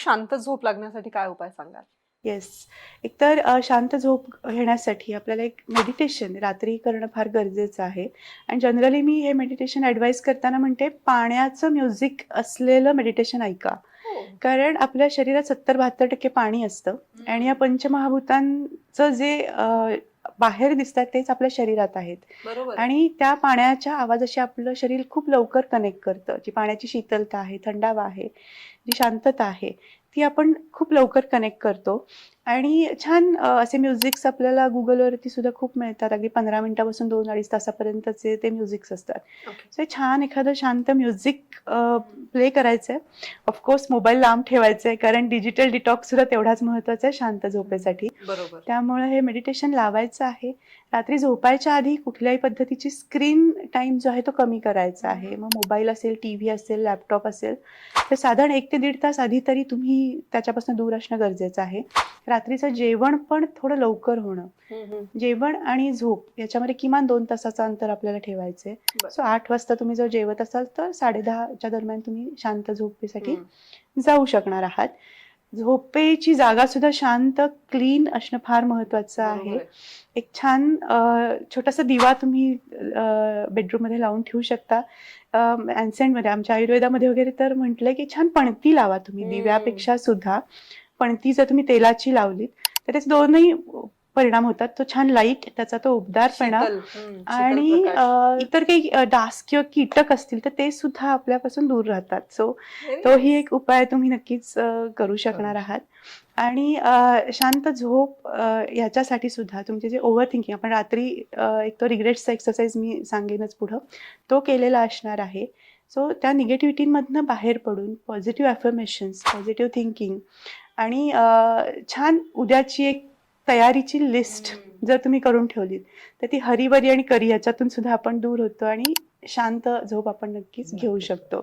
शांत झोप लागण्यासाठी काय उपाय सांगाल? येस. एकतर शांत झोप घेण्यासाठी आपल्याला एक मेडिटेशन रात्री करणं फार गरजेचं आहे. आणि जनरली मी हे मेडिटेशन ॲडवाईज करताना म्हणते, पाण्याचं म्युझिक असलेलं मेडिटेशन ऐका. हो. कारण आपल्या शरीरात 70-72% पाणी असतं आणि या पंचमहाभूतांचं जे बाहेर दिसतात तेच आपल्या शरीरात आहेत. बरोबर. आणि त्या पाण्याच्या आवाजाशी आपलं शरीर खूप लवकर कनेक्ट करतं. जी पाण्याची शीतलता आहे, थंडावा आहे, जी शांतता आहे, ती आपण खूप लवकर कनेक्ट करतो. आणि छान असे म्युझिक्स आपल्याला Googleवरती सुद्धा खूप मिळतात. अगदी 15 मिनिटापासून 2-2.5 तासापर्यंतचे ते म्युझिक्स असतात. ओके. सो छान एखादं शांत म्युझिक प्ले करायचं आहे. ऑफकोर्स मोबाईल लांब ठेवायचा आहे, कारण डिजिटल डिटॉक्स सुद्धा तेवढाच महत्त्वाचा आहे शांत झोपेसाठी. बरोबर. त्यामुळे हे मेडिटेशन लावायचं आहे. रात्री झोपायच्या आधी कुठल्याही पद्धतीची स्क्रीन टाईम जो आहे तो कमी करायचा आहे. मग मोबाईल असेल, टीव्ही असेल, लॅपटॉप असेल, तर साधारण 1 ते 1.5 तास आधी तरी तुम्ही त्याच्यापासून दूर असणं गरजेचं आहे. रात्रीचं जेवण पण थोडं लवकर होणं. जेवण आणि झोप याच्यामध्ये किमान 2 तासाचं अंतर आपल्याला ठेवायचं आहे. बरं. सो 8 वाजता तुम्ही जर जेवत असाल तर 10:30च्या दरम्यान तुम्ही शांत झोपेसाठी जाऊ शकणार आहात. झोपेची जागा सुद्धा शांत, क्लीन असणं फार महत्त्वाचं बरोबर आहे. आहे. एक छान छोटासा दिवा तुम्ही बेडरूममध्ये लावून ठेवू शकता. एन्सेंटमध्ये आमच्या आयुर्वेदामध्ये वगैरे तर म्हटलंय की छान पणती लावा तुम्ही. दिव्यापेक्षा सुद्धा पणती जर तुम्ही तेलाची लावलीत तर त्याचे दोनही परिणाम होतात. तो छान लाईट, त्याचा तो उबदारपणा शीतल, शीतल आणि प्रकाश. इतर काही डास किंवा कीटक असतील तर ते सुद्धा आपल्यापासून दूर राहतात. सो Very तोही nice. एक उपाय तुम्ही नक्कीच करू शकणार आहात. आणि शांत झोप ह्याच्यासाठी सुद्धा तुमचे जे ओव्हर थिंकिंग, आपण रात्री एक तो रिग्रेट्सचा एक्सरसाइज मी सांगेनच पुढं, तो केलेला असणार आहे. सो त्या निगेटिव्हिटीमधनं बाहेर पडून पॉझिटिव्ह अफर्मेशन्स, पॉझिटिव्ह थिंकिंग आणि छान उद्याची एक तयारीची लिस्ट जर तुम्ही करून ठेवलीत तर ती हरीबरी आणि करी याच्यातून सुद्धा आपण दूर होतो आणि शांत झोप आपण नक्कीच घेऊ शकतो.